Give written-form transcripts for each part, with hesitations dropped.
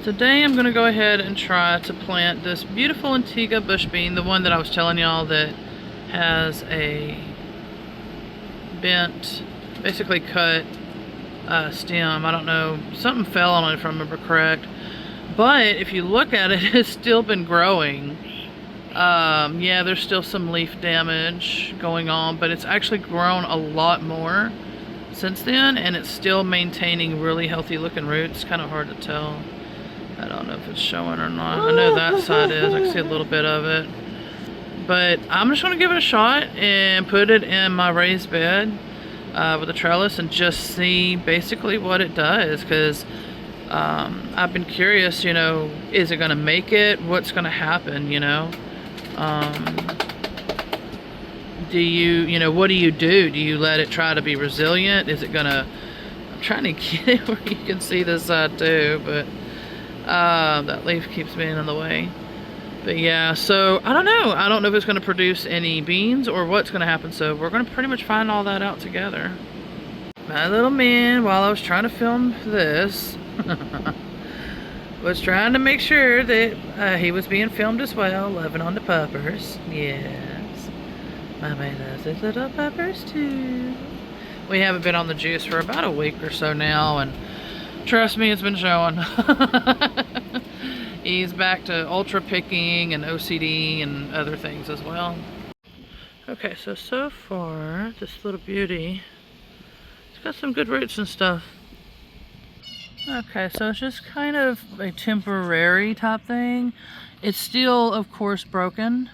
Today I'm going to go ahead and try to plant this beautiful Antigua bush bean, the one that I was telling y'all that has a bent, basically cut stem. I don't know, something fell on it if I remember correct. But if you look at it, it's still been growing. Yeah, there's still some leaf damage going on, but it's actually grown a lot more since then, and it's still maintaining really healthy looking roots. Kind of hard to tell. I don't know if it's showing or not. I know that side is. I can see a little bit of it. But I'm just going to give it a shot and put it in my raised bed with a trellis and just see basically what it does. Because I've been curious, you know, is it going to make it? What's going to happen, you know? You know, what do you do? Do you let it try to be resilient? Is it going to... I'm trying to get it where you can see this side too, but... that leaf keeps being in the way. But yeah, so I don't know. I don't know if it's going to produce any beans or what's going to happen. So we're going to pretty much find all that out together. My little man, while I was trying to film this, was trying to make sure that he was being filmed as well, loving on the puppers. Yes. My man loves his little puppers too. We haven't been on the juice for about a week or so now, and trust me, it's been showing. He's back to ultra picking and OCD and other things as well. Okay, so far, this little beauty, it's got some good roots and stuff. Okay, so it's just kind of a temporary type thing. It's still, of course, broken.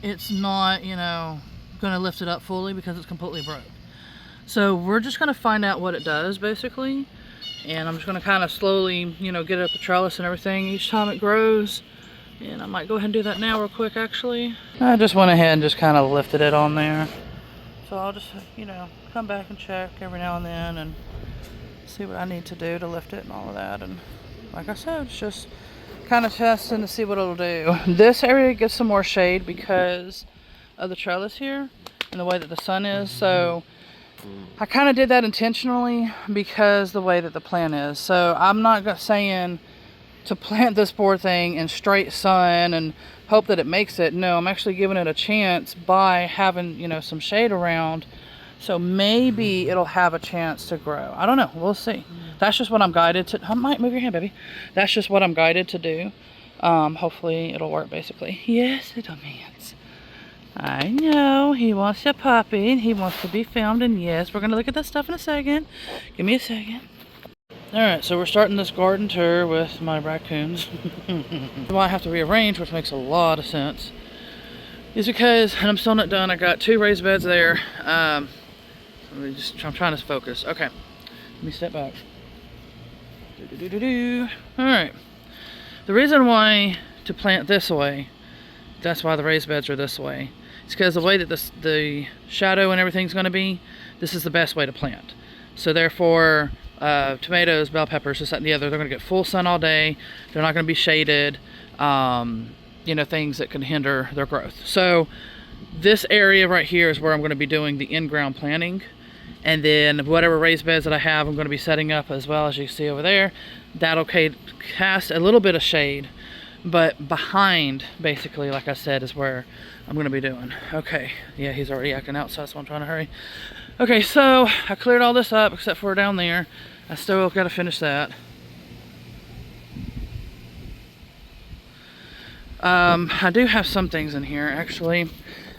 It's not, you know, going to lift it up fully because it's completely broke. So we're just going to find out what it does, basically. And I'm just going to kind of slowly, you know, get it up the trellis and everything each time it grows. And I might go ahead and do that now real quick, actually. I just went ahead and just kind of lifted it on there. So I'll just, you know, come back and check every now and then and see what I need to do to lift it and all of that. And like I said, it's just kind of testing to see what it'll do. This area gets some more shade because of the trellis here and the way that the sun is. So I kind of did that intentionally because the way that the plant is. So I'm not saying to plant this poor thing in straight sun and hope that it makes it. No, I'm actually giving it a chance by having, you know, some shade around. So maybe it'll have a chance to grow. I don't know. We'll see. That's just what I'm guided to. I might move your hand, baby. That's just what I'm guided to do. Hopefully it'll work, basically. Yes, little man's. I know, he wants a puppy, and he wants to be filmed, and yes, we're going to look at that stuff in a second. Give me a second. Alright, so we're starting this garden tour with my raccoons. Why I have to rearrange, which makes a lot of sense, is because, and I'm still not done, I got 2 raised beds there. I'm trying to focus. Okay, let me step back. Alright, the reason why to plant this way, that's why the raised beds are this way. It's because the way that the shadow and everything's going to be, this is the best way to plant. So therefore, tomatoes, bell peppers, this, that, and the other, they're going to get full sun all day. They're not going to be shaded. You know, things that can hinder their growth. So this area right here is where I'm going to be doing the in-ground planting. And then whatever raised beds that I have, I'm going to be setting up as well, as you see over there. That'll cast a little bit of shade. But behind, basically, like I said, is where I'm going to be doing. Okay, yeah, he's already acting out, so that's why I'm trying to hurry. Okay, so I cleared all this up except for down there. I still got to finish that. I do have some things in here, actually.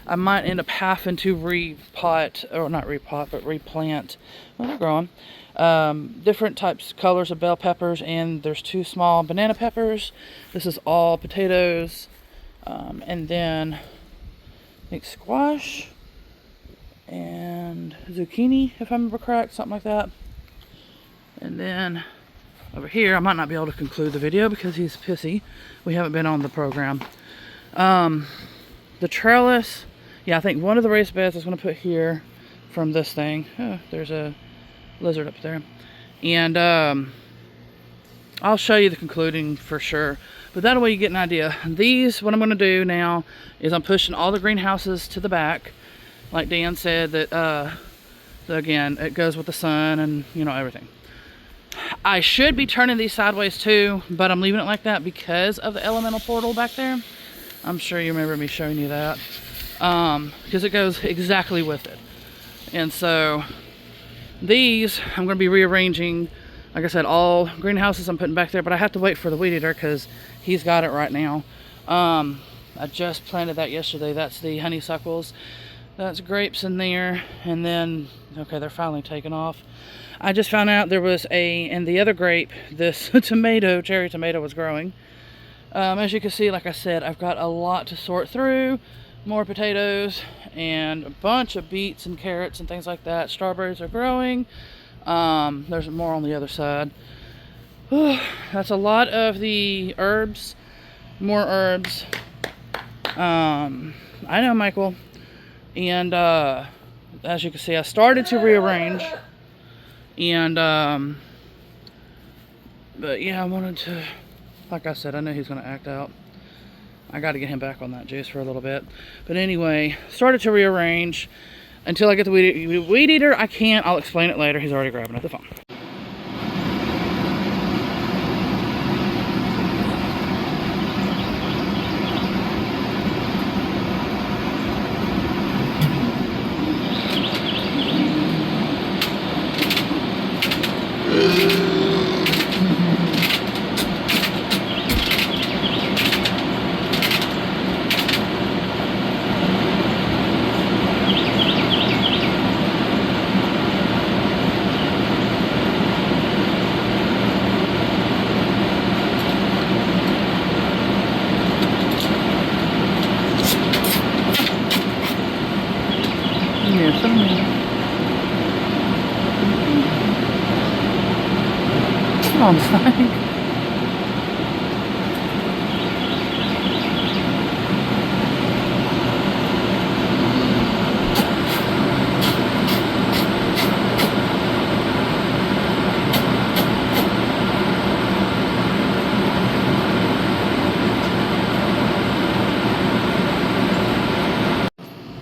I might end up having to repot, or not repot, but replant. Well, they're growing. Different types, colors of bell peppers, and there's 2 small banana peppers. This is all potatoes, and then I think squash and zucchini, if I remember correct, something like that. And then over here, I might not be able to conclude the video because he's pissy. We haven't been on the program. The trellis, yeah, I think one of the raised beds I was going to put here from this thing. Oh, there's a lizard up there. And I'll show you the concluding for sure. But that way you get an idea. These, what I'm going to do now is I'm pushing all the greenhouses to the back. Like Dan said, that So again, it goes with the sun and, you know, everything. I should be turning these sideways too, but I'm leaving it like that because of the elemental portal back there. I'm sure you remember me showing you that. Because it goes exactly with it. And so these, I'm going to be rearranging. Like I said, all greenhouses I'm putting back there, but I have to wait for the weed eater because he's got it right now. I just planted that yesterday. That's the honeysuckles. That's grapes in there. And then, okay, they're finally taking off. I just found out there was in the other grape, this cherry tomato was growing. As you can see, like I said, I've got a lot to sort through. More potatoes and a bunch of beets and carrots and things like that. Strawberries are growing. There's more on the other side. That's a lot of the herbs. More herbs. I know, Michael. And as you can see, I started to rearrange. And but yeah, I wanted to, like I said, I know he's going to act out. I got to get him back on that juice for a little bit. But anyway, started to rearrange. Until I get the weed eater, I can't. I'll explain it later. He's already grabbing at the phone. Yes, I'm in. Come on, Spike.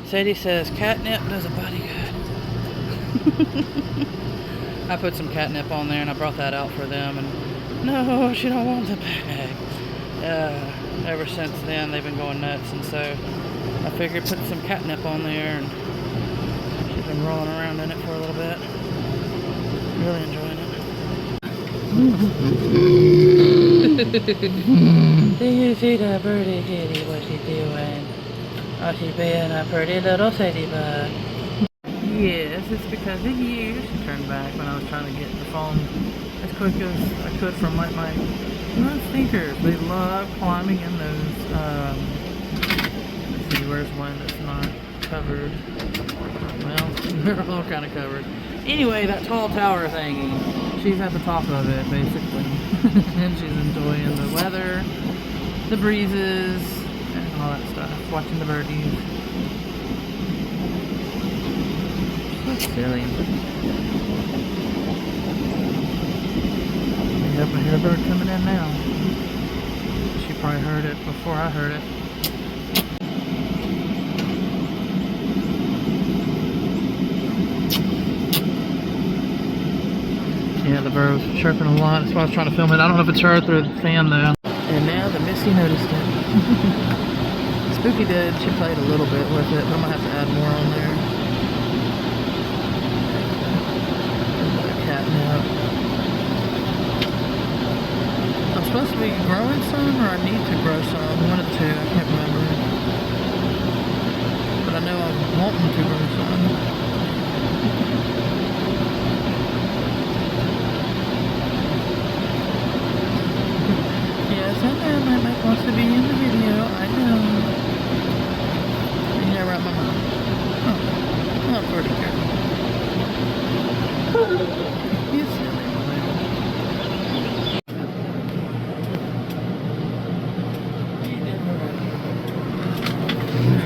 Sadie says catnip does a body good. I put some catnip on there and I brought that out for them, and no, she don't want the bag. Ever since then they've been going nuts, and so I figured put some catnip on there, and she's been rolling around in it for a little bit. Really enjoying it. Do you see the birdie kitty, what she doing? Oh, she's being a pretty little ladybug. Yes, it's because of you. She turned back when I was trying to get the phone as quick as I could from my non-sneakers. They love climbing in those, let's see, where's one that's not covered? Well, they're all kind of covered. Anyway, that tall tower thingy, she's at the top of it, basically. And she's enjoying the weather, the breezes, and all that stuff. Watching the birdies. So silly. Yep, I hear a bird coming in now. She probably heard it before I heard it. Yeah, the bird was chirping a lot. That's why I was trying to film it. I don't know if it's her through the fan though. And now the Missy noticed it. Spooky did. She played a little bit with it, but I'm gonna have to add more on there. Catnip. I'm supposed to be growing some, or I need to grow some. One of the two. I can't remember. But I know I'm wanting to grow some. Yes, I know my mic wants to be in the video. I know. Yeah, right, my mom. Oh, not pretty good. You silly little.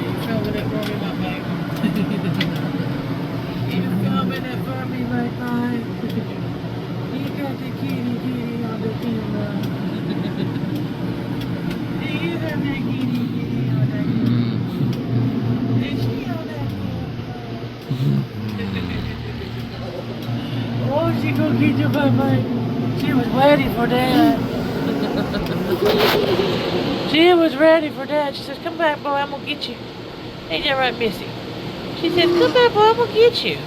You filming it for me, my baby? You filming it for me, my guy? You got the kitty on the camera. Do you have that kitty on that camera? Is she on that camera? she gonna get you, baby. She was waiting for Dad. She was ready for Dad. She says, come back, boy, I'm gonna get you. Ain't that right, Missy? She says, come back, boy, I'm gonna get you.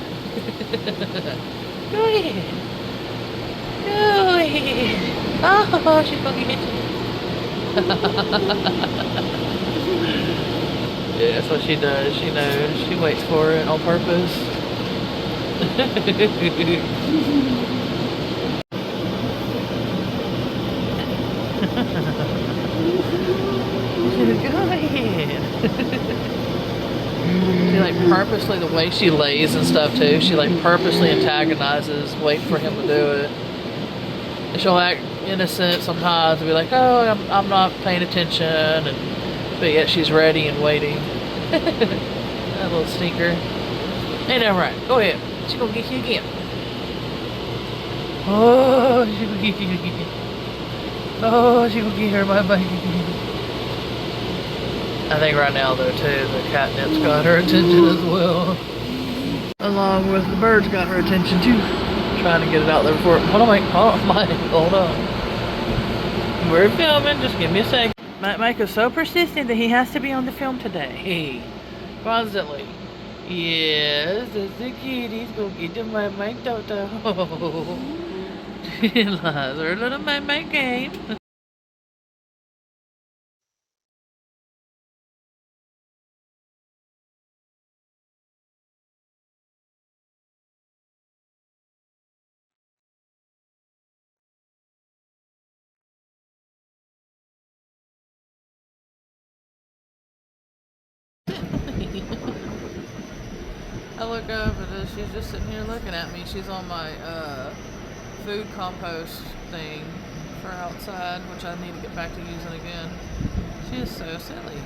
Go ahead. Go ahead. Oh, she's gonna get you. Yeah, that's what she does. She knows. She waits for it on purpose. Go ahead. She like purposely, the way she lays and stuff too, she like purposely antagonizes, waiting for him to do it. And she'll act innocent sometimes and be like, oh, I'm not paying attention, but yet she's ready and waiting. That little stinker. Ain't that right? Go ahead. She's gonna get you again. Oh, she's gonna get you again. Oh, she's gonna get her, my baby. I think right now though too, the catnip's got her attention as well. Along with the birds got her attention too. Trying to get it out there before. Hold on, Mike. Hold on. We're filming. Just give me a second. Mike is so persistent that he has to be on the film today. Constantly. Yes, that's the kitty's gonna get the Mike Toto. She loves her little Mike game. I look up and she's just sitting here looking at me. She's on my food compost thing for outside, which I need to get back to using again. She is so silly.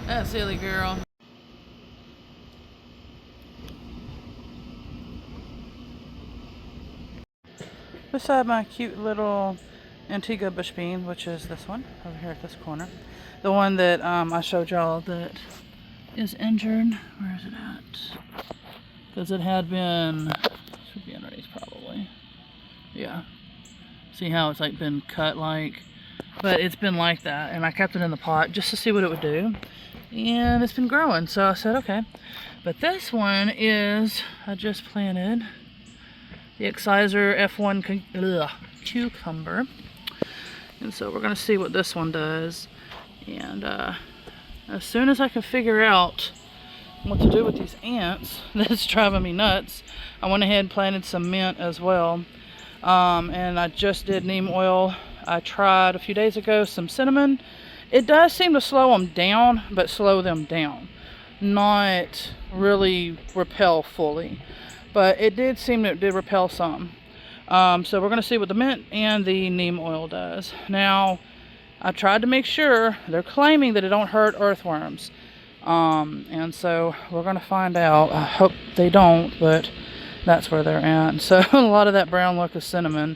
That silly girl. Beside my cute little Antigua bush bean, which is this one over here at this corner, the one that I showed y'all that is injured. Where is it at? Because it had been, should be underneath probably. Yeah. See how it's like been cut like, but it's been like that, and I kept it in the pot just to see what it would do, and it's been growing. So I said, okay. But this one is, I just planted the Exciser F1 cucumber, and so we're gonna see what this one does. And as soon as I can figure out what to do with these ants that's driving me nuts, I went ahead and planted some mint as well. And I just did neem oil. I tried a few days ago some cinnamon. It does seem to slow them down, but slow them down, not really repel fully, but it did seem that it did repel some. So we're going to see what the mint and the neem oil does. Now, I tried to make sure. They're claiming that it don't hurt earthworms, and so we're going to find out. I hope they don't, but that's where they're at. So a lot of that brown look is cinnamon,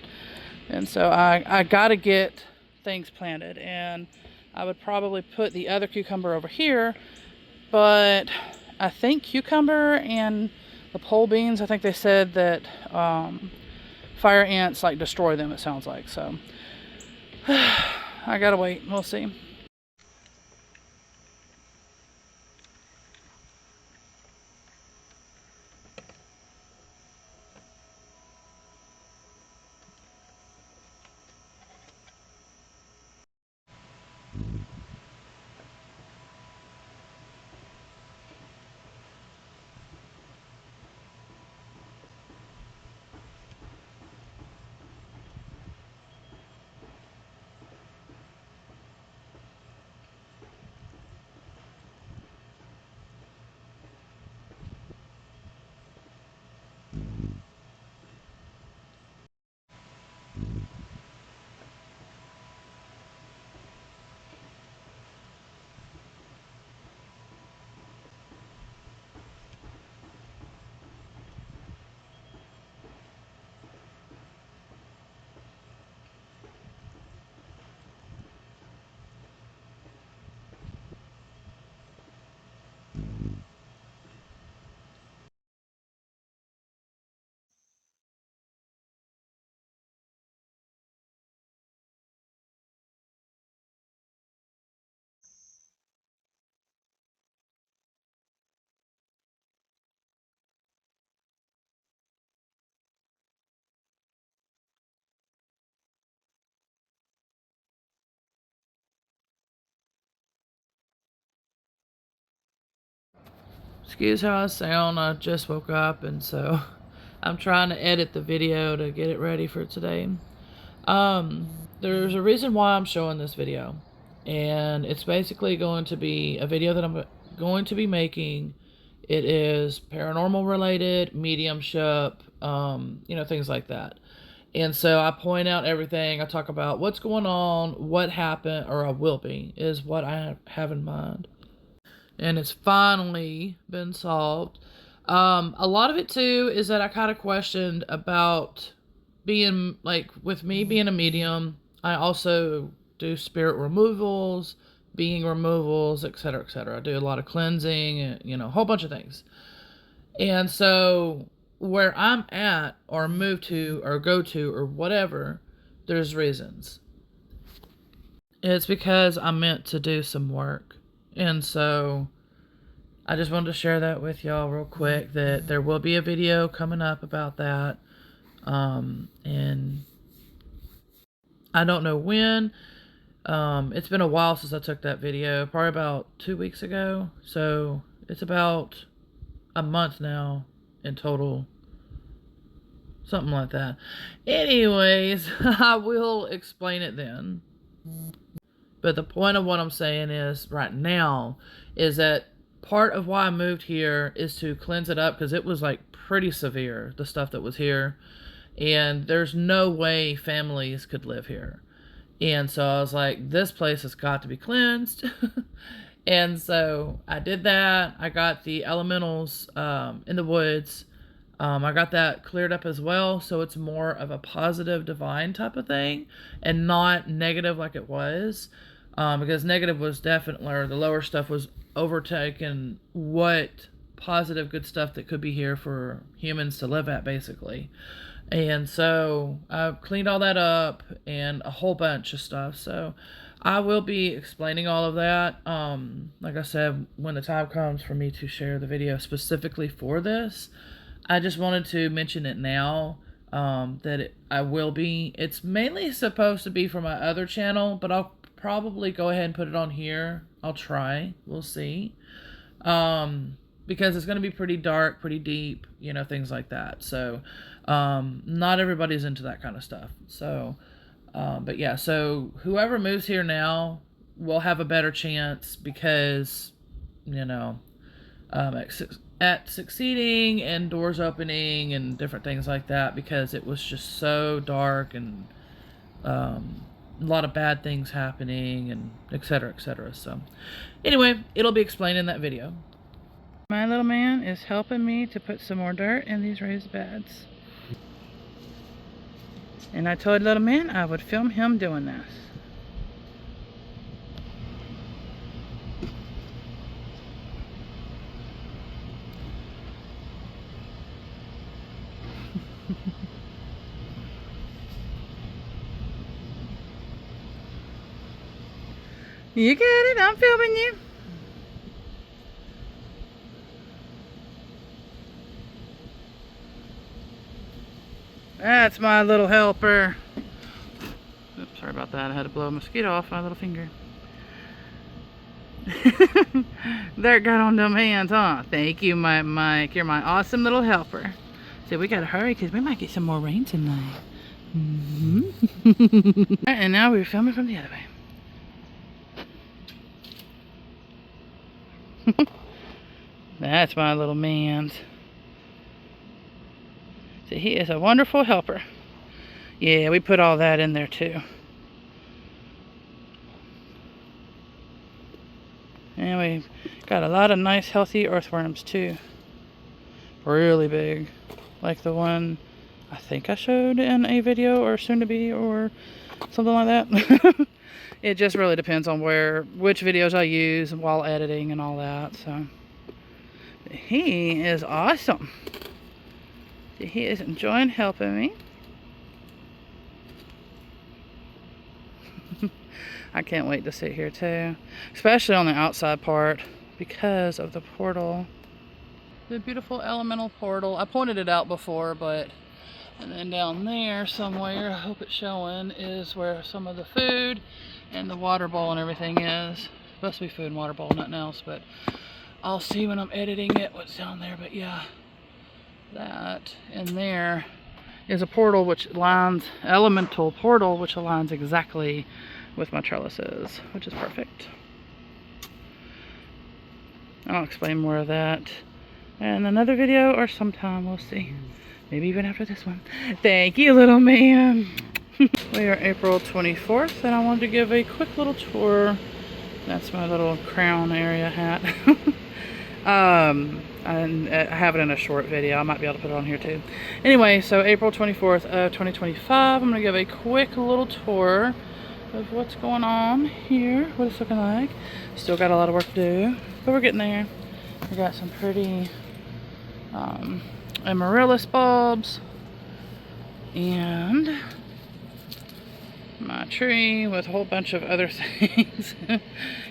and so I got to get things planted, and I would probably put the other cucumber over here, but I think cucumber and the pole beans, I think they said that fire ants like destroy them, it sounds like. So I gotta wait, we'll see. Excuse how I sound. I just woke up, and so I'm trying to edit the video to get it ready for today. There's a reason why I'm showing this video, and it's basically going to be a video that I'm going to be making. It is paranormal related, mediumship, things like that. And so I point out everything. I talk about what's going on, what happened, or I will be, is what I have in mind. And it's finally been solved. A lot of it too is that I kind of questioned about being, like, with me being a medium, I also do spirit removals, being removals, etc., etc. I do a lot of cleansing, a whole bunch of things. And so where I'm at, or move to, or go to, or whatever, there's reasons. It's because I'm meant to do some work. And so I just wanted to share that with y'all real quick, that there will be a video coming up about that. And I don't know when. It's been a while since I took that video, probably about 2 weeks ago. So it's about a month now in total. Something like that. Anyways, I will explain it then. But the point of what I'm saying is, right now, is that part of why I moved here is to cleanse it up, because it was like pretty severe, the stuff that was here. And there's no way families could live here. And so I was like, this place has got to be cleansed. And so I did that. I got the elementals in the woods. I got that cleared up as well. So it's more of a positive, divine type of thing, and not negative like it was. Because negative was definitely, or the lower stuff was overtaking what positive, good stuff that could be here for humans to live at, basically. And so I cleaned all that up and a whole bunch of stuff. So I will be explaining all of that. Like I said, when the time comes for me to share the video specifically for this, I just wanted to mention it now, that I will be. It's mainly supposed to be for my other channel, but I'll probably go ahead and put it on here. I'll try. We'll see. Because it's going to be pretty dark, pretty deep, things like that. So, not everybody's into that kind of stuff. So, but yeah, so whoever moves here now will have a better chance, because, at succeeding and doors opening and different things like that, because it was just so dark, and a lot of bad things happening, and etc., etc. So anyway, it'll be explained in that video. My little man is helping me to put some more dirt in these raised beds. And I told little man I would film him doing this. You got it, I'm filming you. That's my little helper. Oops, sorry about that. I had to blow a mosquito off my little finger. There got on them hands, huh? Thank you, my Mike. You're my awesome little helper. So we gotta hurry, because we might get some more rain tonight. And now we're filming from the other way. That's my little man. So he is a wonderful helper. Yeah, we put all that in there too. And we got a lot of nice healthy earthworms too. Really big. Like the one I think I showed in a video, or soon to be, or something like that. It just really depends on which videos I use while editing and all that. So he is awesome. He is enjoying helping me. I can't wait to sit here too, especially on the outside part, because of the portal. The beautiful elemental portal. I pointed it out before, but and then down there somewhere, I hope it's showing, is where some of the food and the water bowl and everything is. Supposed to be food and water bowl, nothing else, but I'll see when I'm editing it what's down there, but yeah, that in there is a portal which aligns, elemental portal, which aligns exactly with my trellises, which is perfect. I'll explain more of that in another video or sometime, we'll see. Maybe even after this one. Thank you, little man. We are April 24th, and I wanted to give a quick little tour. That's my little crown area hat. And I have it in a short video. I might be able to put it on here too. Anyway, so April 24th of 2025, I'm going to give a quick little tour of what's going on here, what it's looking like. Still got a lot of work to do, but we're getting there. We got some pretty amaryllis bulbs, and my tree with a whole bunch of other things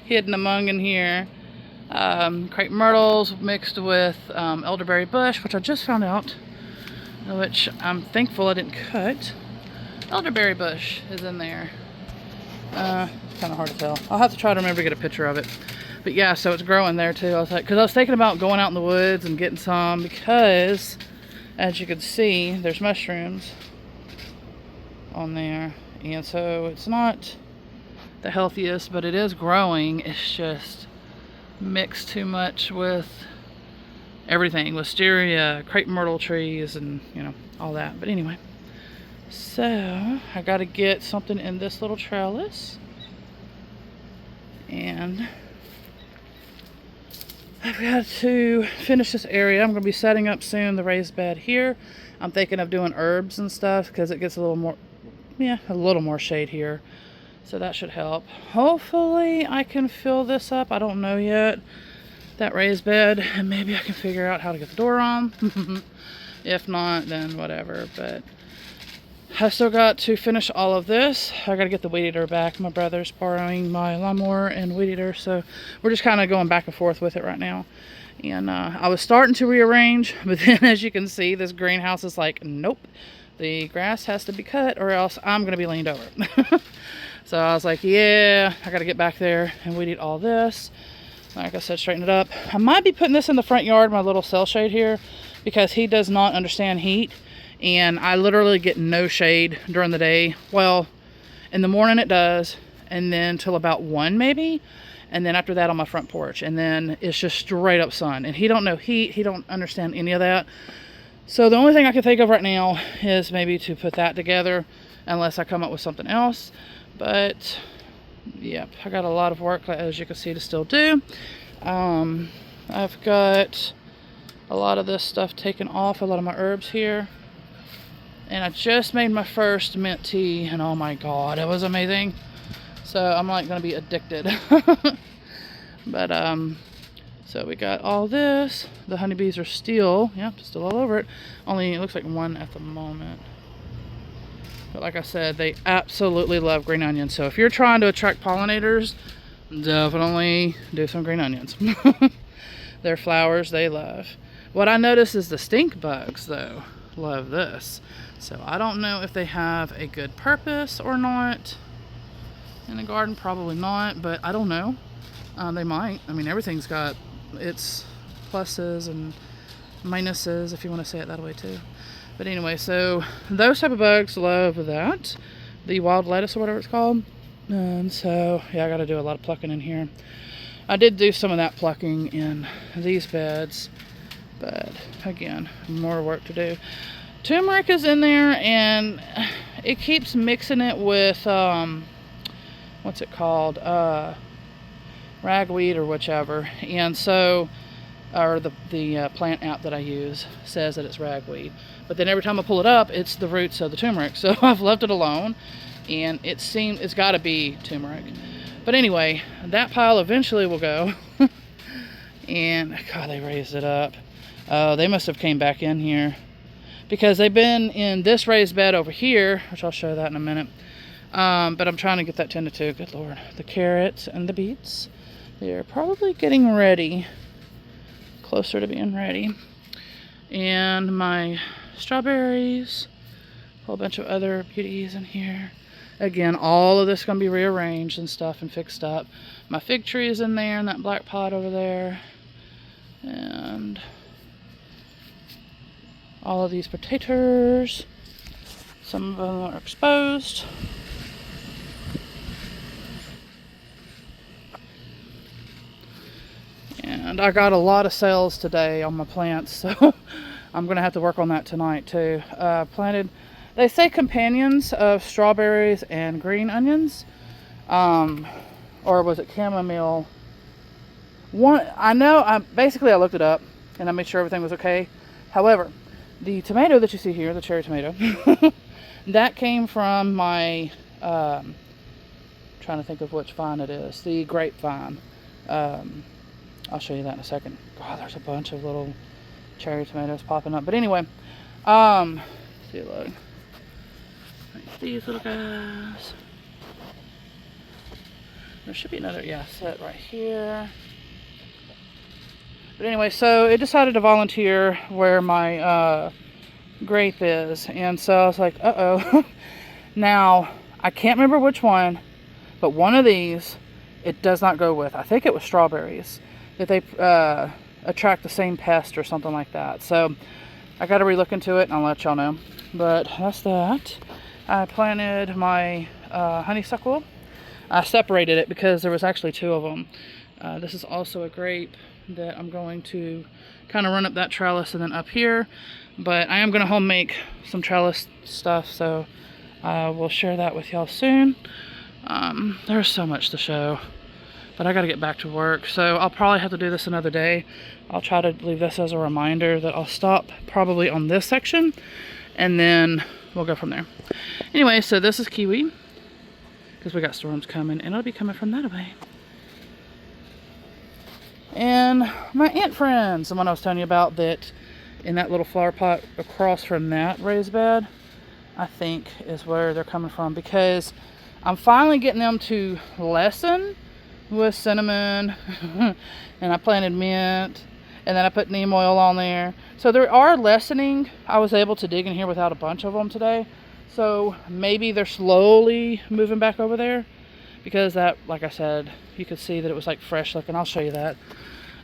hidden among in here. Crepe myrtles mixed with elderberry bush, which I just found out, which I'm thankful I didn't cut. Elderberry bush is in there. Kind of hard to tell. I'll have to try to remember to get a picture of it. But yeah, so it's growing there too. I was like, because I was thinking about going out in the woods and getting some, because as you can see, there's mushrooms on there. And so it's not the healthiest, but it is growing. It's just mixed too much with everything, wisteria, crepe myrtle trees, and you know, all that. But anyway, so I got to get something in this little trellis, and I've got to finish this area. I'm going to be setting up soon the raised bed here. I'm thinking of doing herbs and stuff because it gets a little more, yeah, a little more shade here. So that should help. Hopefully I can fill this up. I don't know yet. That raised bed, and maybe I can figure out how to get the door on. If not, then whatever. But I still got to finish all of this. I got to get the weed eater back. My brother's borrowing my lawnmower and weed eater, so we're just kind of going back and forth with it right now. And I was starting to rearrange, but then as you can see, this greenhouse is like, nope, the grass has to be cut or else I'm going to be leaned over. So I was like, yeah, I got to get back there and weed eat all this. Like I said, straighten it up. I might be putting this in the front yard, my little cell shade here, because he does not understand heat. And I literally get no shade during the day. Well, in the morning it does, and then till about 1 maybe, and then after that on my front porch, and then it's just straight up sun. And he don't know heat, he don't understand any of that. So the only thing I can think of right now is maybe to put that together, unless I come up with something else. But yep, I got a lot of work, as you can see, to still do. I've got a lot of this stuff taken off, a lot of my herbs here. And I just made my first mint tea, and oh my god, it was amazing. So I'm like gonna be addicted. But so we got all this. The honeybees are still, yep, still all over it. Only it looks like one at the moment. But like I said, they absolutely love green onions. So if you're trying to attract pollinators, definitely do some green onions. Their flowers they love. What I notice is the stink bugs though love this. So I don't know if they have a good purpose or not in the garden. Probably not, but I don't know. They might. I mean, everything's got its pluses and minuses, if you want to say it that way too. But anyway, so those type of bugs love that, the wild lettuce or whatever it's called. And so yeah, I got to do a lot of plucking in here. I did do some of that plucking in these beds, but again, more work to do. Turmeric is in there, and it keeps mixing it with what's it called, ragweed or whichever. And so, or the plant app that I use says that it's ragweed, but then every time I pull it up, it's the roots of the turmeric. So I've left it alone, and it's got to be turmeric. But anyway, that pile eventually will go. And god, they raised it up. They must have came back in here, because they've been in this raised bed over here, which I'll show that in a minute. But I'm trying to get that tended to. Good lord. The carrots and the beets, they're probably getting ready, closer to being ready. And my strawberries, a whole bunch of other beauties in here. Again, all of this is going to be rearranged and stuff and fixed up. My fig tree is in there in that black pot over there. And all of these potatoes, some of them are exposed. And I got a lot of sales today on my plants, so I'm gonna have to work on that tonight too. Planted, they say companions of strawberries and green onions, or was it chamomile? One, I know, basically I looked it up and I made sure everything was okay. However, the tomato that you see here, the cherry tomato, that came from my, trying to think of which vine it is, the grapevine. I'll show you that in a second. God, there's a bunch of little cherry tomatoes popping up. But anyway, see you look. These little guys. There should be another, yeah, set right here. But anyway, so it decided to volunteer where my grape is. And so I was like, uh-oh. Now, I can't remember which one, but one of these, it does not go with. I think it was strawberries. That they attract the same pest or something like that. So I got to relook into it and I'll let y'all know. But that's that. I planted my honeysuckle. I separated it because there was actually two of them. This is also a grape that I'm going to kind of run up that trellis and then up here. But I am going to home make some trellis stuff, so I will share that with y'all soon. There's so much to show. But I got to get back to work, so I'll probably have to do this another day. I'll try to leave this as a reminder that I'll stop probably on this section, and then we'll go from there. Anyway, so this is kiwi, because we got storms coming, and it'll be coming from that way. And my ant friends, the one I was telling you about, that in that little flower pot across from that raised bed, I think is where they're coming from, because I'm finally getting them to lessen with cinnamon, and I planted mint, and then I put neem oil on there. So there are lessening. I was able to dig in here without a bunch of them today. So maybe they're slowly moving back over there, because that, like I said, you could see that it was like fresh looking. I'll show you that,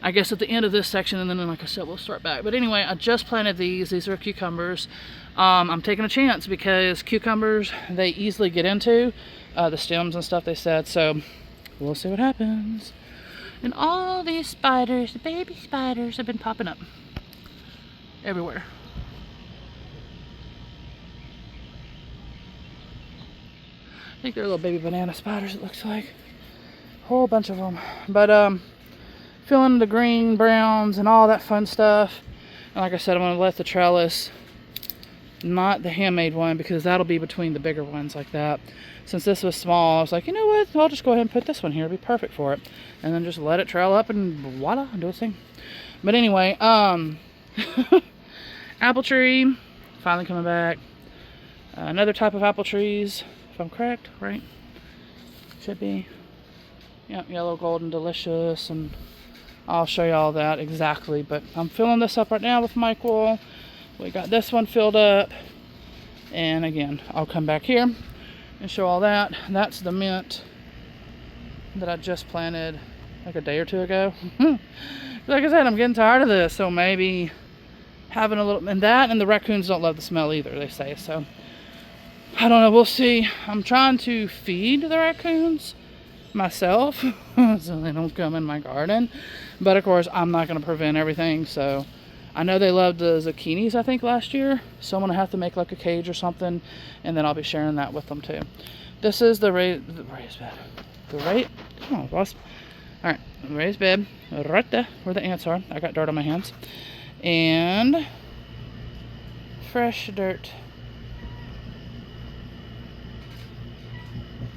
I guess, at the end of this section, and then like I said, we'll start back. But anyway, I just planted these. These are cucumbers. I'm taking a chance because cucumbers, they easily get into the stems and stuff, they said. So we'll see what happens. And all these spiders, the baby spiders, have been popping up everywhere. I think they're little baby banana spiders, it looks like. A whole bunch of them. But filling the green, browns, and all that fun stuff. And like I said, I'm going to let the trellis, not the handmade one, because that'll be between the bigger ones like that. Since this was small, I was like, you know what, I'll just go ahead and put this one here. It'll be perfect for it. And then just let it trail up and voila, do its thing. But anyway, apple tree, finally coming back. Another type of apple trees, if I'm correct, right? Should be. Yep, yellow, golden, delicious, and I'll show you all that exactly. But I'm filling this up right now with Michael. We got this one filled up. And again, I'll come back here and show all that. That's the mint that I just planted like a day or two ago. Like I said, I'm getting tired of this, so maybe having a little, and that, and the raccoons don't love the smell either, they say. So I don't know, we'll see. I'm trying to feed the raccoons myself so they don't come in my garden, but of course I'm not going to prevent everything. So I know they loved the zucchinis, I think, last year, so I'm going to have to make like a cage or something, and then I'll be sharing that with them too. This is the raised bed. Come on, boss. Alright, raised bed, right there where the ants are. I got dirt on my hands. And fresh dirt.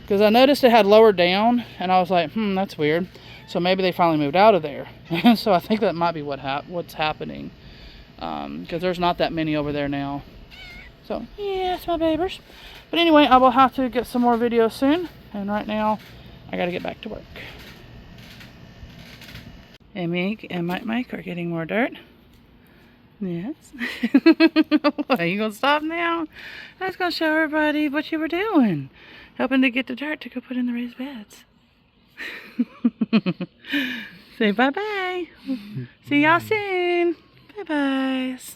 Because I noticed it had lowered down, and I was like, that's weird. So maybe they finally moved out of there. So I think that might be what's happening. Because there's not that many over there now. So, yeah, it's my babies. But anyway, I will have to get some more videos soon. And right now, I got to get back to work. And Meek and Mike are getting more dirt. Yes. What, are you going to stop now? I was going to show everybody what you were doing. Helping to get the dirt to go put in the raised beds. Say bye-bye. See y'all soon. Bye-byes.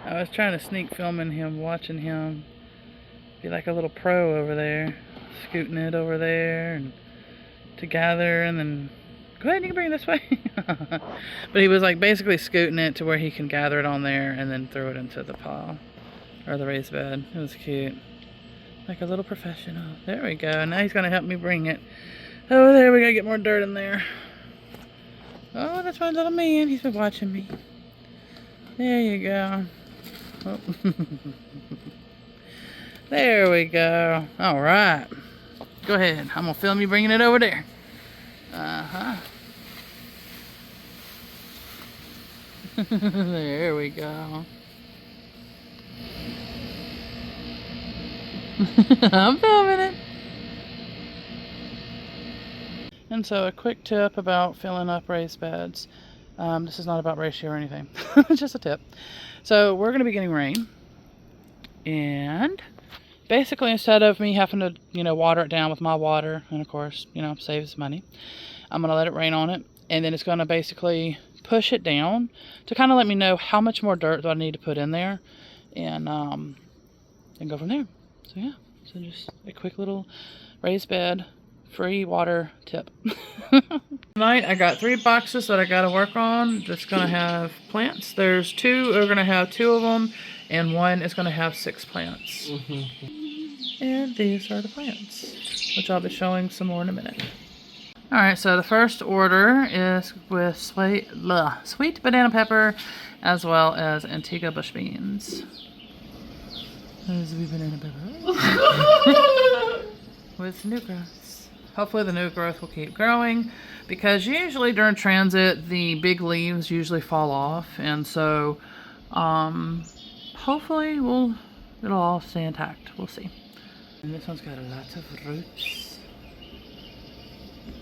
I was trying to sneak filming him, watching him be like a little pro over there, scooting it over there and to gather, and then go ahead, you can bring it this way. But he was like basically scooting it to where he can gather it on there and then throw it into the pile or the raised bed. It was cute, like a little professional. There we go. Now he's gonna help me bring it over there. We gotta get more dirt in there. Oh, that's my little man. He's been watching me. There you go. Oh. There we go. All right. Go ahead. I'm going to film you bringing it over there. Uh-huh. There we go. I'm filming it. And so a quick tip about filling up raised beds. This is not about ratio or anything. It's just a tip. So we're going to be getting rain. And basically, instead of me having to, water it down with my water, and of course, saves money, I'm going to let it rain on it. And then it's going to basically push it down to kind of let me know how much more dirt do I need to put in there. And go from there. So yeah, so just a quick little raised bed, free water tip. Tonight I got 3 boxes that I got to work on. That's going to have plants. There's 2 are going to have 2 of them, and 1 is going to have 6 plants. And these are the plants, which I'll be showing some more in a minute. Alright, so the first order is with sweet banana pepper as well as Antigua bush beans. There's sweet banana pepper. With new growths. Hopefully the new growth will keep growing, because usually during transit the big leaves usually fall off, and so hopefully it'll all stay intact. We'll see. And this one's got lots of roots.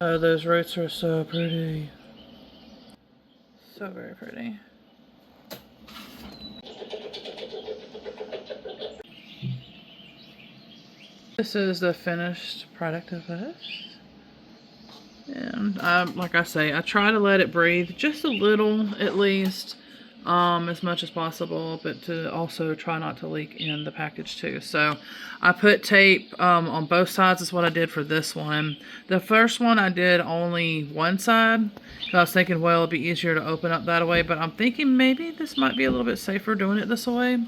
Oh, those roots are so pretty. So very pretty. This is the finished product of this. And like I say, I try to let it breathe just a little at least, as much as possible, but to also try not to leak in the package too. So I put tape on both sides. Is what I did for this one. The first one I did only one side, because I was thinking, well, it'd be easier to open up that way, but I'm thinking maybe this might be a little bit safer doing it this way.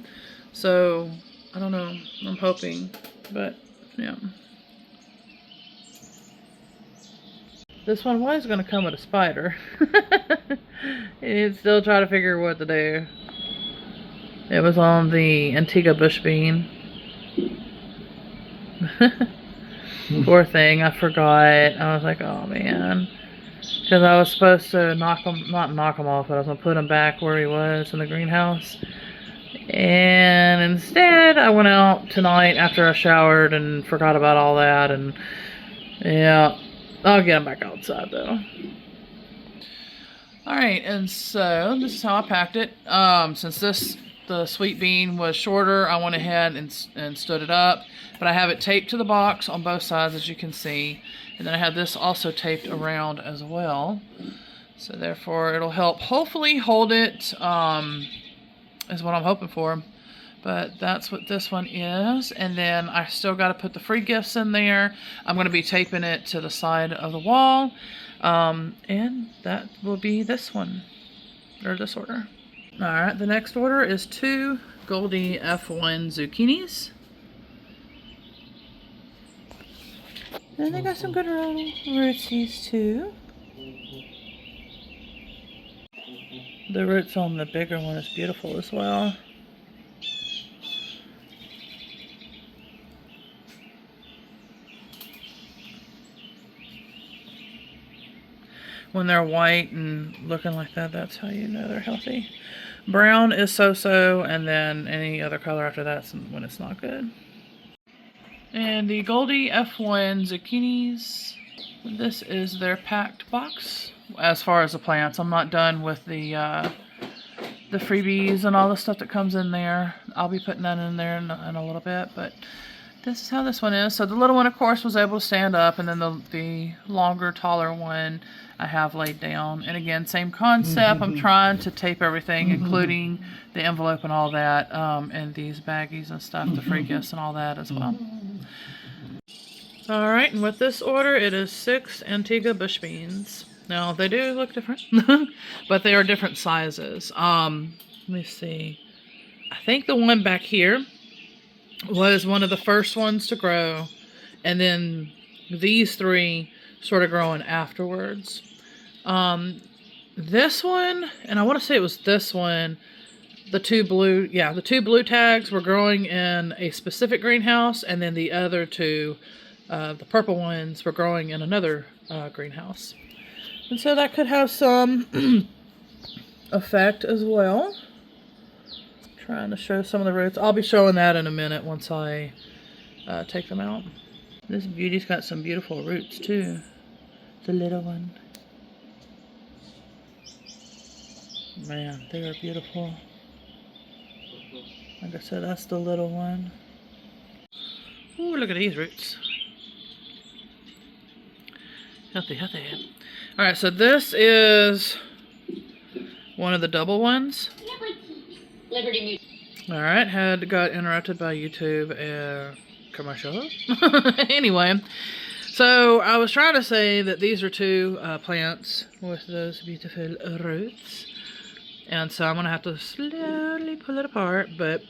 So I don't know, I'm hoping, but yeah. This one was going to come with a spider. He'd still try to figure what to do. It was on the Antigua bush bean. Poor thing, I forgot. I was like, oh man. Because I was supposed to not knock him off, but I was going to put him back where he was in the greenhouse. And instead, I went out tonight after I showered and forgot about all that. And yeah. I'll get them back outside though. Alright, and so this is how I packed it. Since the sweet bean was shorter, I went ahead and stood it up. But I have it taped to the box on both sides, as you can see. And then I have this also taped around as well. So therefore it'll help hopefully hold it, is what I'm hoping for. But that's what this one is. And then I still got to put the free gifts in there. I'm going to be taping it to the side of the wall. And that will be this one, or this order. Alright, the next order is 2 Goldie F1 zucchinis. And they got some good little rootsies too. The roots on the bigger one is beautiful as well. When they're white and looking like that, that's how you know they're healthy. Brown is so-so, and then any other color after that's when it's not good. And the Goldie F1 zucchinis, this is their packed box. As far as the plants, I'm not done with the the freebies and all the stuff that comes in there. I'll be putting that in there in a little bit, but this is how this one is. So the little one, of course, was able to stand up, and then the longer, taller one I have laid down. And again, same concept. I'm trying to tape everything, including the envelope and all that, and these baggies and stuff, the free gifts and all that as well. All right, and with this order, it is 6 Antigua bush beans. Now, they do look different, but they are different sizes. Let me see. I think the one back here was one of the first ones to grow, and then these 3 sort of growing afterwards. This one, and I want to say it was this one, the two blue tags were growing in a specific greenhouse, and then the other 2, the purple ones, were growing in another greenhouse. And so that could have some effect as well. Trying to show some of the roots. I'll be showing that in a minute once I take them out. This beauty's got some beautiful roots too. The little one. Man, they are beautiful. Like I said, that's the little one. Ooh, look at these roots. Healthy, healthy. Alright, so this is one of the double ones. Alright, got interrupted by YouTube commercial. Anyway, so I was trying to say that these are 2 plants with those beautiful roots. And so I'm going to have to slowly pull it apart, but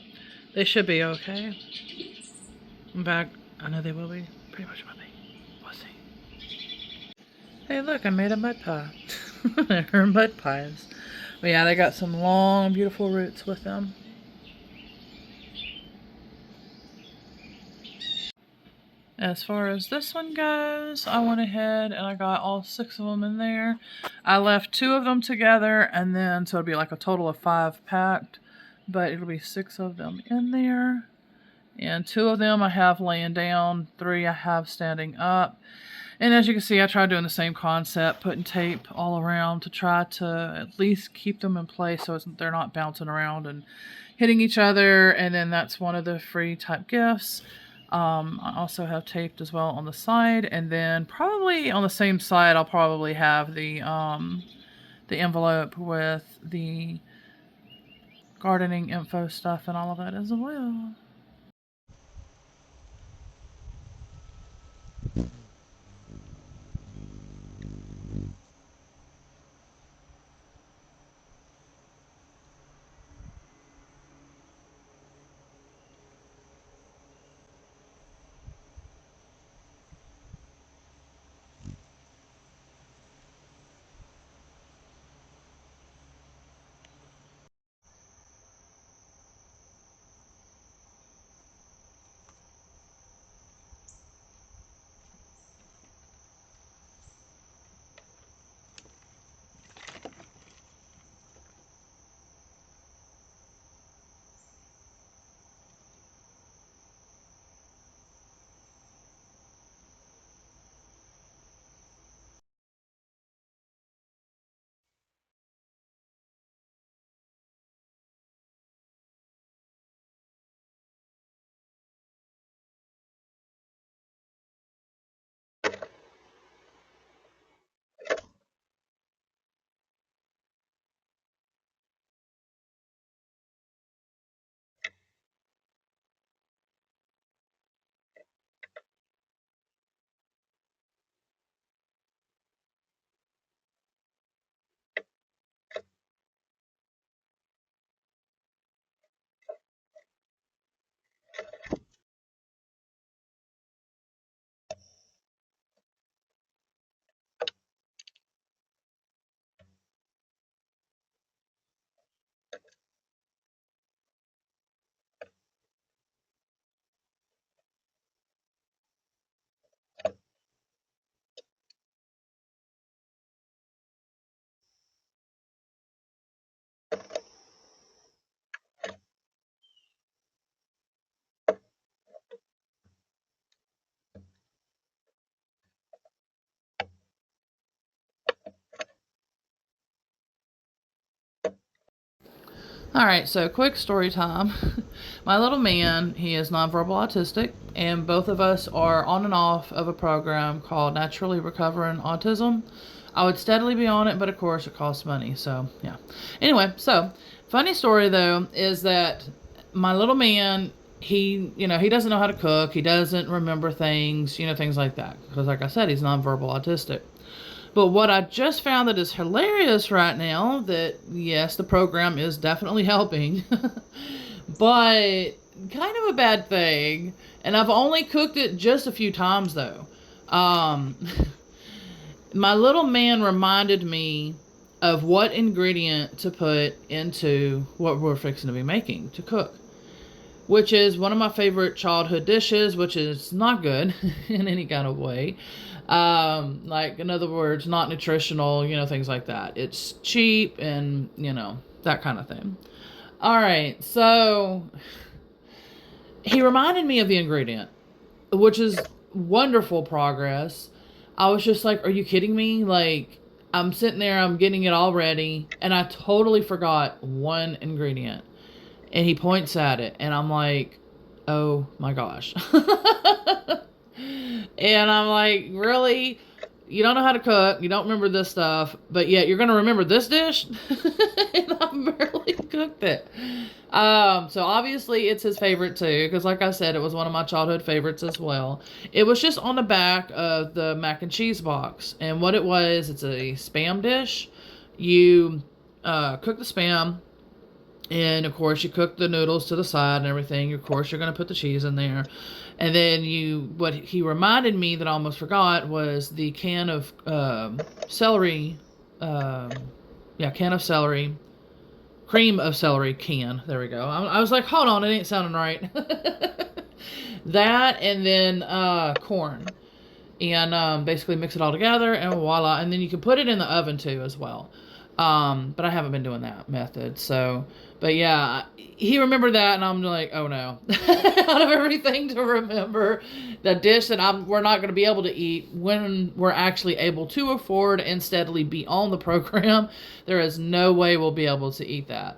they should be okay. In fact, I know they will be. Pretty much will be. We'll see. Hey, look, I made a mud pie. They're mud pies. But yeah, they got some long, beautiful roots with them. As far as this one goes, I went ahead and I got all 6 of them in there. I left 2 of them together, and then, so it'll be like a total of 5 packed, but it'll be 6 of them in there. And 2 of them I have laying down, 3 I have standing up. And as you can see, I tried doing the same concept, putting tape all around to try to at least keep them in place so they're not bouncing around and hitting each other. And then that's one of the free type gifts. I also have taped as well on the side, and then probably on the same side I'll probably have the envelope with the gardening info stuff and all of that as well. All right, so quick story time. My little man, he is nonverbal autistic, and both of us are on and off of a program called Naturally Recovering Autism. I would steadily be on it, but of course it costs money, so yeah. Anyway, so funny story though is that my little man, he doesn't know how to cook, he doesn't remember things, things like that. Because like I said, he's nonverbal autistic. But what I just found that is hilarious right now, that yes, the program is definitely helping, but kind of a bad thing. And I've only cooked it just a few times though. Um, my little man reminded me of what ingredient to put into what we're fixing to be making to cook, which is one of my favorite childhood dishes, which is not good in any kind of way. Like, in other words, not nutritional, things like that. It's cheap and, that kind of thing. All right, so he reminded me of the ingredient, which is wonderful progress. I was just like, are you kidding me? Like, I'm sitting there, I'm getting it all ready, and I totally forgot one ingredient. And he points at it, and I'm like, oh my gosh. And I'm like, really? You don't know how to cook, you don't remember this stuff, but yet you're going to remember this dish? And I barely cooked it. So obviously it's his favorite too, because like I said, it was one of my childhood favorites as well. It was just on the back of the mac and cheese box. And what it was, it's a Spam dish. You cook the Spam, and of course you cook the noodles to the side and everything. Of course you're going to put the cheese in there. And then what he reminded me that I almost forgot was the can of celery. Can of celery. Cream of celery can. There we go. I was like, hold on, it ain't sounding right. That, and then corn. And basically mix it all together, and voila. And then you can put it in the oven too as well. But I haven't been doing that method. So, but yeah, he remembered that, and I'm like, oh no. Out of everything to remember, the dish that we're not going to be able to eat when we're actually able to afford and steadily be on the program, there is no way we'll be able to eat that.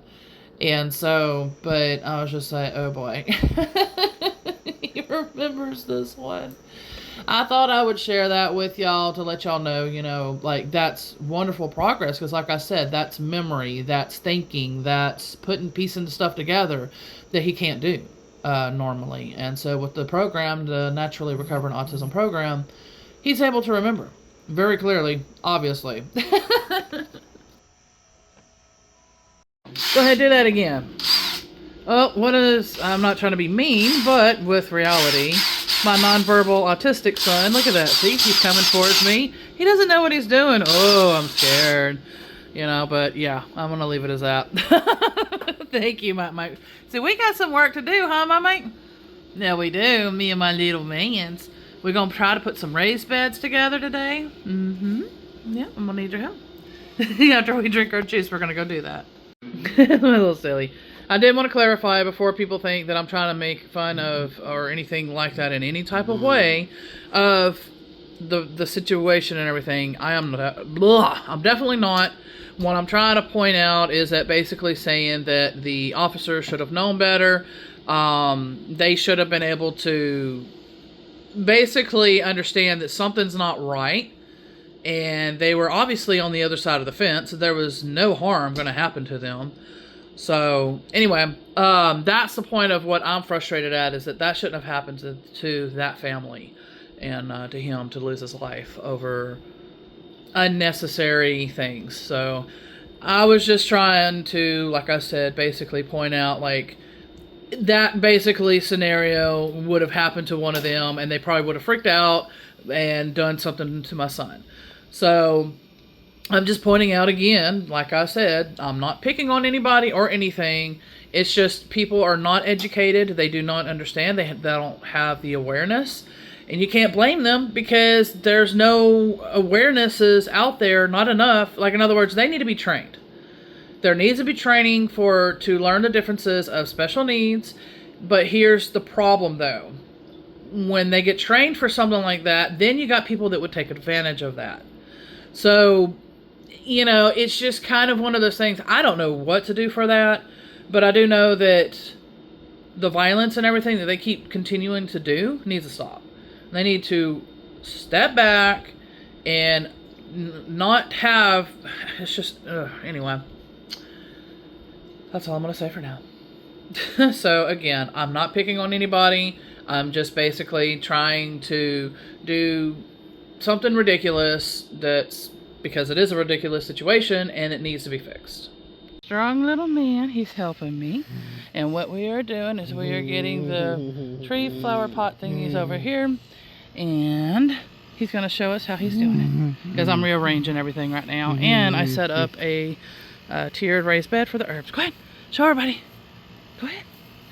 And so, but I was just like, oh boy. He remembers this one. I thought I would share that with y'all to let y'all know, like, that's wonderful progress. Because like I said, that's memory, that's thinking, that's putting piecing the stuff together that he can't do normally. And so with the program, the Naturally Recovering Autism program, he's able to remember very clearly, obviously. Go ahead, do that again. Oh, I'm not trying to be mean, but with reality, my nonverbal autistic son, look at that. See, he's coming towards me. He doesn't know what he's doing. Oh, I'm scared. But yeah, I'm going to leave it as that. Thank you, Mike. See, we got some work to do, huh, my mate? Yeah, we do. Me and my little mans. We're going to try to put some raised beds together today. Mm-hmm. Yeah, I'm going to need your help. After we drink our juice, we're going to go do that. I'm a little silly. I did want to clarify before people think that I'm trying to make fun of or anything like that in any type of way of the situation and everything. I'm definitely not. What I'm trying to point out is that basically saying that the officers should have known better. They should have been able to basically understand that something's not right. And they were obviously on the other side of the fence. There was no harm going to happen to them. So anyway, that's the point of what I'm frustrated at, is that shouldn't have happened to that family and to him to lose his life over unnecessary things. So I was just trying to, like I said, basically point out, like, that basically scenario would have happened to one of them, and they probably would have freaked out and done something to my son. So I'm just pointing out again, like I said, I'm not picking on anybody or anything. It's just people are not educated. They do not understand. They don't have the awareness. And you can't blame them because there's no awarenesses out there, not enough. Like, in other words, they need to be trained. There needs to be training to learn the differences of special needs. But here's the problem, though. When they get trained for something like that, then you got people that would take advantage of that. So, it's just kind of one of those things. I don't know what to do for that, But I do know that the violence and everything that they keep continuing to do needs to stop. They need to step back and not have, it's just, anyway, that's all I'm going to say for now. So again, I'm not picking on anybody. I'm just basically trying to do something ridiculous that's because it is a ridiculous situation and it needs to be fixed. Strong little man, he's helping me. And what we are doing is we are getting the tree flower pot thingies over here. And he's going to show us how he's doing it. Because I'm rearranging everything right now. And I set up a tiered raised bed for the herbs. Go ahead, show everybody. Go ahead.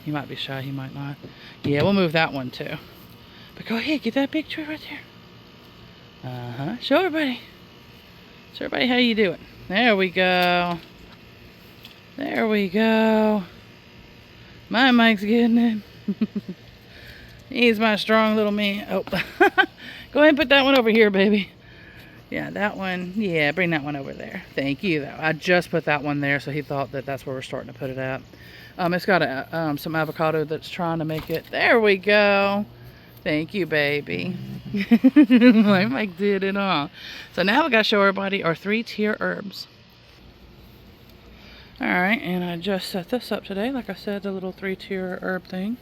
He might be shy, he might not. Yeah, we'll move that one too. But go ahead, get that big tree right there. Show everybody. Show everybody how you do it. There we go. There we go. My Mike's getting it. He's my strong little man. Oh, go ahead and put that one over here, baby. Yeah, that one. Yeah, bring that one over there. Thank you, though. I just put that one there, so he thought that that's where we're starting to put it at. It's got some avocado that's trying to make it. There we go. Thank you, baby. My Mike did it all. So now we got to show everybody our 3-tier herbs. Alright, and I just set this up today. Like I said, the little 3-tier herb thing.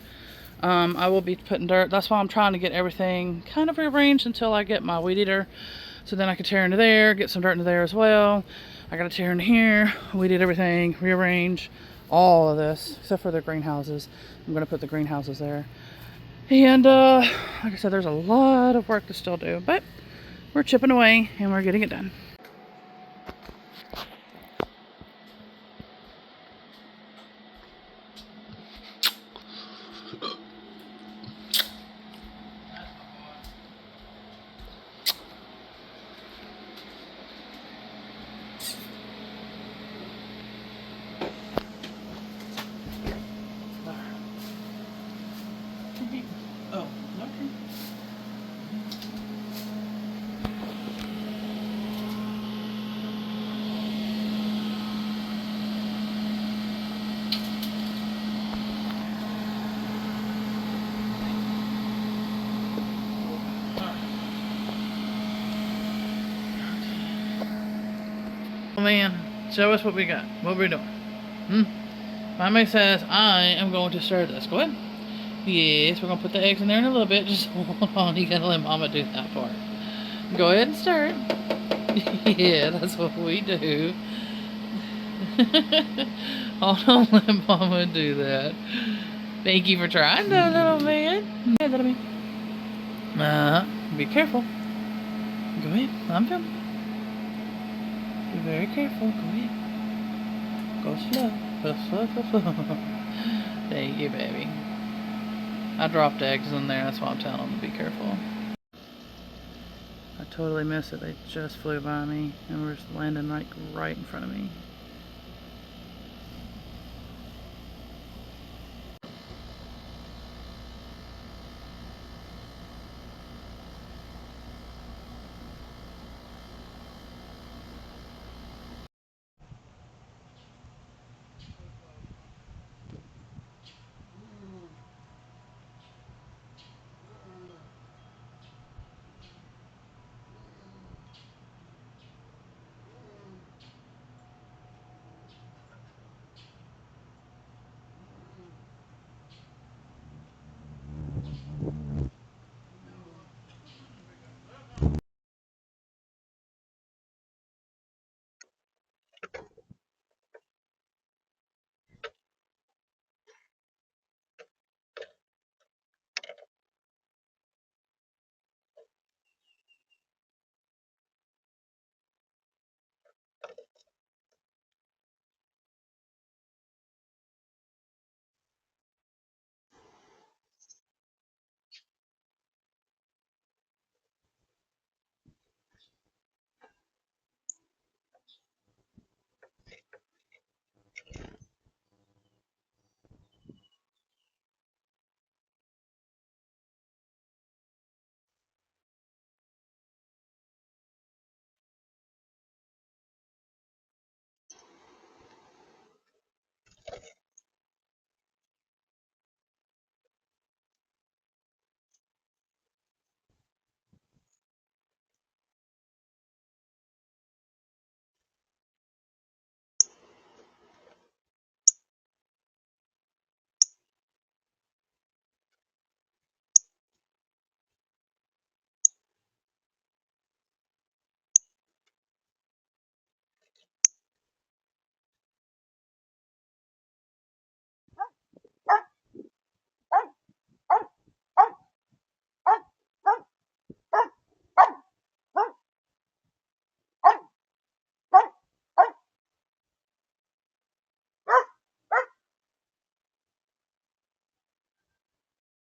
I will be putting dirt. That's why I'm trying to get everything kind of rearranged until I get my weed eater. So then I can tear into there, get some dirt into there as well. I gotta tear into here, weed eat everything, rearrange all of this, except for the greenhouses. I'm gonna put the greenhouses there. And like I said, there's a lot of work to still do, but we're chipping away and we're getting it done. Oh, okay. Oh man, show us what we got. What we're doing. Mommy says I am going to stir this. Go ahead. Yes, we're going to put the eggs in there in a little bit. Just hold on. You got to let Mama do that part. Go ahead and stir it. Yeah, that's what we do. Hold on, let Mama do that. Thank you for trying that, little man. Yeah, little man. Be careful. Go ahead. I'm filming. Be very careful. Go ahead. Go slow. Go slow, go slow. Thank you, baby. I dropped eggs in there, that's why I'm telling them to be careful. I totally missed it. They just flew by me and were just landing like right in front of me.